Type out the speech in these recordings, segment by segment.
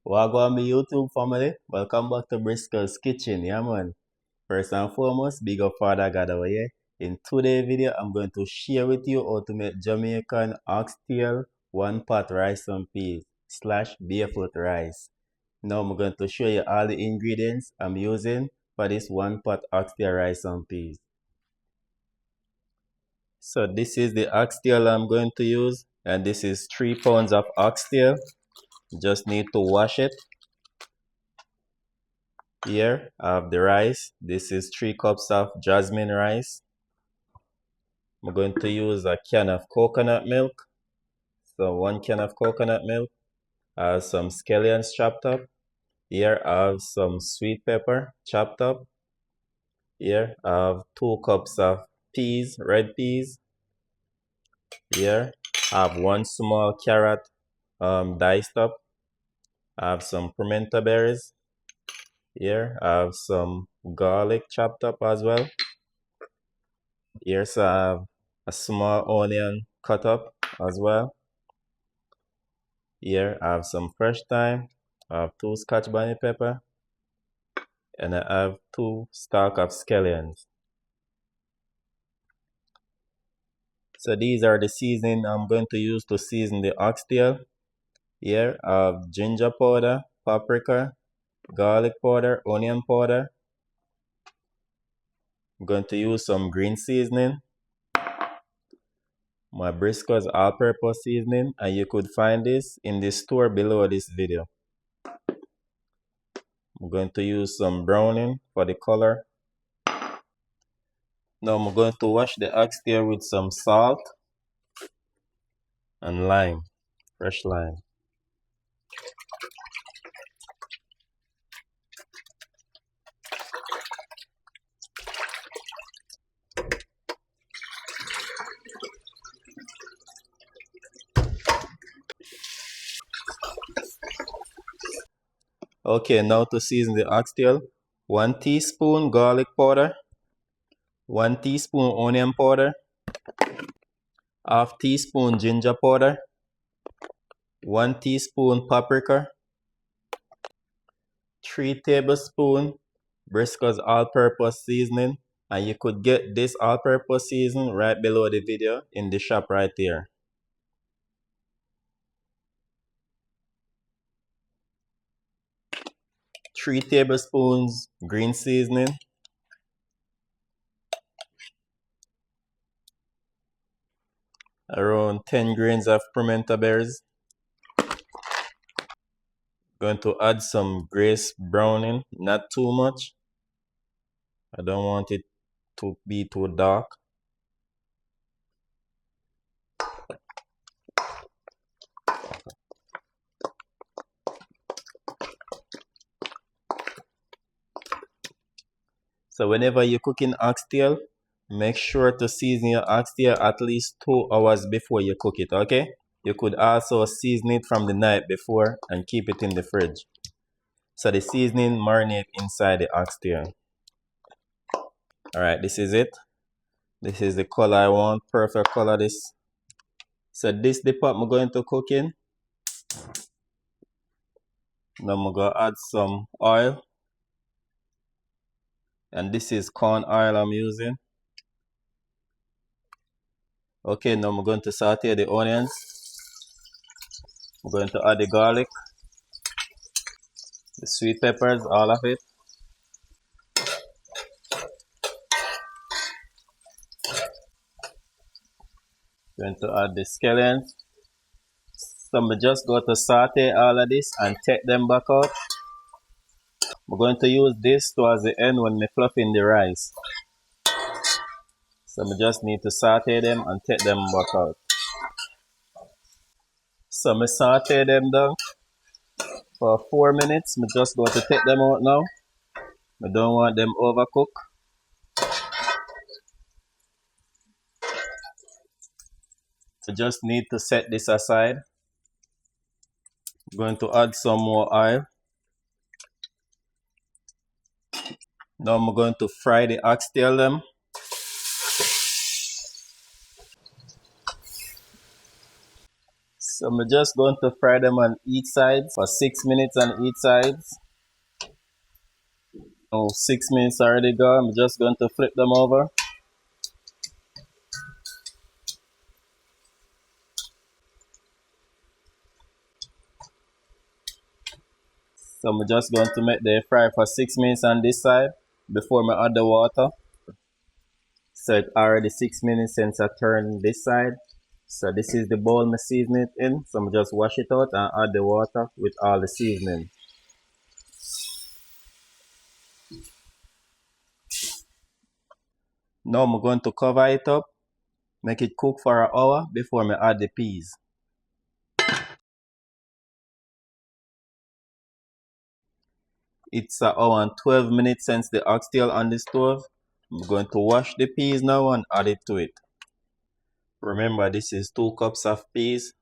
Wagwan me YouTube family, welcome back to Briscoe's kitchen, yeah man. First and foremost, big up Father God over here. In today's video, I'm going to share with you how to make Jamaican oxtail one pot rice and peas slash barefoot rice. Now I'm going to show you all the ingredients I'm using for this one pot oxtail rice and peas. So this is the oxtail I'm going to use, and this is 3 pounds of oxtail. Just need to wash it. Here I have the rice. This is 3 cups of jasmine rice. I'm going to use a can of coconut milk. So 1 can of coconut milk. I have some scallions chopped up. Here I have some sweet pepper chopped up. Here I have 2 cups of peas, red peas. Here I have 1 small carrot diced up. I have some pimento berries. Here I have some garlic chopped up as well. Here so I have a small onion cut up as well. Here I have some fresh thyme. I have 2 Scotch bonnet pepper. And I have 2 stalks of scallions. So these are the seasoning I'm going to use to season the oxtail. Here I have ginger powder, paprika, garlic powder, onion powder. I'm going to use some green seasoning. My Briscoe's all-purpose seasoning, and you could find this in the store below this video. I'm going to use some browning for the color. Now I'm going to wash the oxtail with some salt and lime, fresh lime. Okay, now to season the oxtail. 1 teaspoon garlic powder, 1 teaspoon onion powder, half teaspoon ginger powder, 1 teaspoon paprika, 3 tablespoons Briscoe's all-purpose seasoning, and you could get this all-purpose seasoning right below the video in the shop right there. 3 tablespoons green seasoning, around 10 grains of pimento berries. Going to add some grace browning, not too much. I don't want it to be too dark. So whenever you're cooking oxtail, make sure to season your oxtail at least 2 hours before you cook it, okay? You could also season it from the night before and keep it in the fridge. So the seasoning marinate inside the oxtail. Alright, this is it. This is the color I want, perfect color this. So this the pot I'm going to cook in. Now I'm going to add some oil. And this is corn oil I'm using. Okay, now I'm going to saute the onions. I'm going to add the garlic, the sweet peppers, all of it. Going to add the scallions. So I'm just going to saute all of this and take them back out. I'm going to use this towards the end when I'm fluffing the rice. So I just need to saute them and take them back out. So I saute them down for 4 minutes. I'm just going to take them out now. I don't want them overcooked. So just need to set this aside. I'm going to add some more oil. Now I'm going to fry the oxtail them. So I'm just going to fry them on each side for 6 minutes on each side. Oh, 6 minutes already gone. I'm just going to flip them over. So I'm just going to make the fry for 6 minutes on this side before I add the water. So it's already 6 minutes since I turned this side. So this is the bowl I season it in. So I'm just wash it out and add the water with all the seasoning. Now I'm going to cover it up, make it cook for an hour before I add the peas. It's an hour and 12 minutes since the oxtail on the stove. I'm going to wash the peas now and add it to it. Remember, this is 2 cups of peas.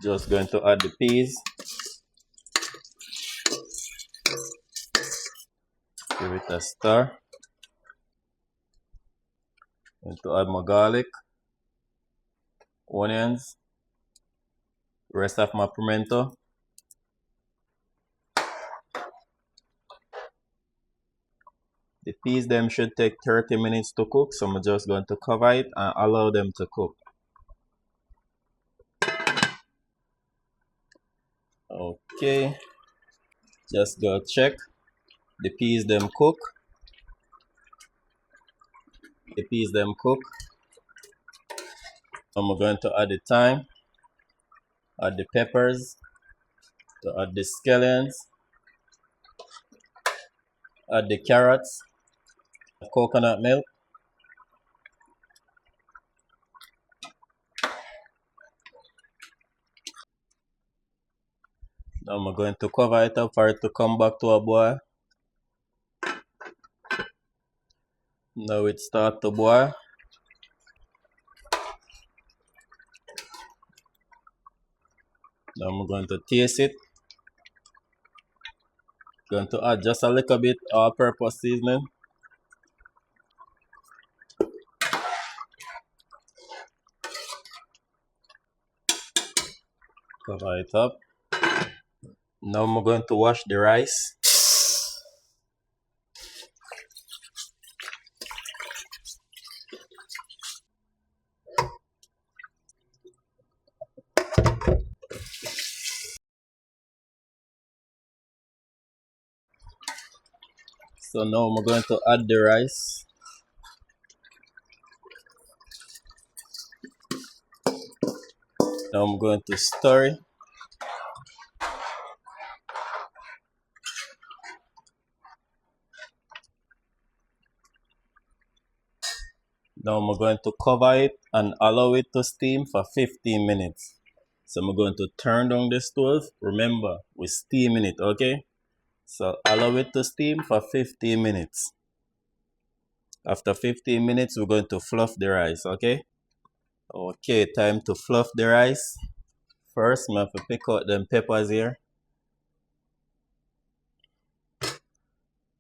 Just going to add the peas. Give it a stir. Going to add my garlic, onions, rest of my pimento. The peas them should take 30 minutes to cook, so I'm just going to cover it and allow them to cook. Okay, just go check. The peas them cook. The peas them cook. I'm going to add the thyme, add the peppers, to add the scallions, add the carrots, coconut milk. Now I'm going to cover it up for it to come back to a boil. Now it start to boil. Now I'm going to taste it. Going to add just a little bit all-purpose seasoning. Cover it up. Now I'm going to wash the rice. So now I'm going to add the rice. Now I'm going to stir it. Now I'm going to cover it and allow it to steam for 15 minutes. So I'm going to turn down the stove. Remember, we're steaming it, okay? So allow it to steam for 15 minutes. After 15 minutes, we're going to fluff the rice, okay? Okay, time to fluff the rice. First, I'm going to pick out them peppers here.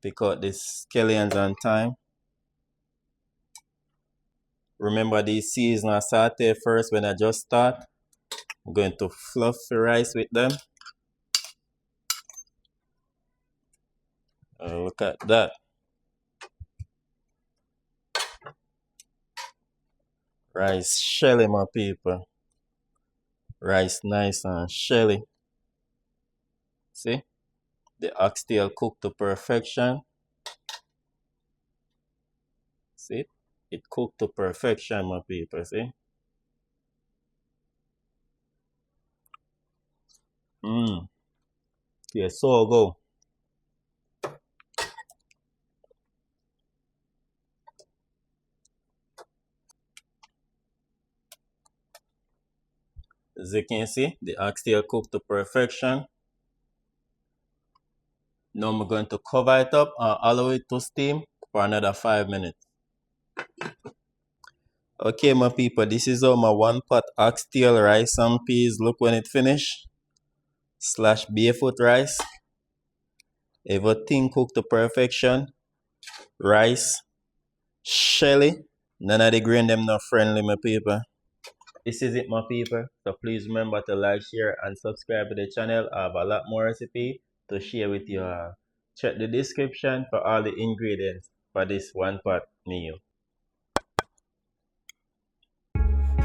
Pick out the scallions and thyme. Remember these seeds and saute first when I just start. I'm going to fluff the rice with them. Look at that. Rice shelly, my people. Rice nice and shelly. See? The oxtail cooked to perfection. See? It cooked to perfection, my people. See? Mmm. Yeah, so good. As you can see, the oxtail cooked to perfection. Now I'm going to cover it up and allow it to steam for another 5 minutes. Okay, my people, this is how my 1 pot oxtail rice and peas look when it finished. slash barefoot rice. Everything cooked to perfection. Rice, shelly. None of the grain them not friendly, my people. This is it, my people. So please remember to like, share, and subscribe to the channel. I have a lot more recipe to share with you all. Check the description for all the ingredients for this one pot meal.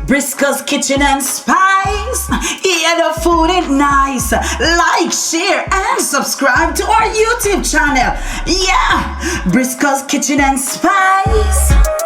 Briscoe's Kitchen and Spice. Yeah, the food is nice. Like, share, and subscribe to our YouTube channel. Yeah, Briscoe's Kitchen and Spice.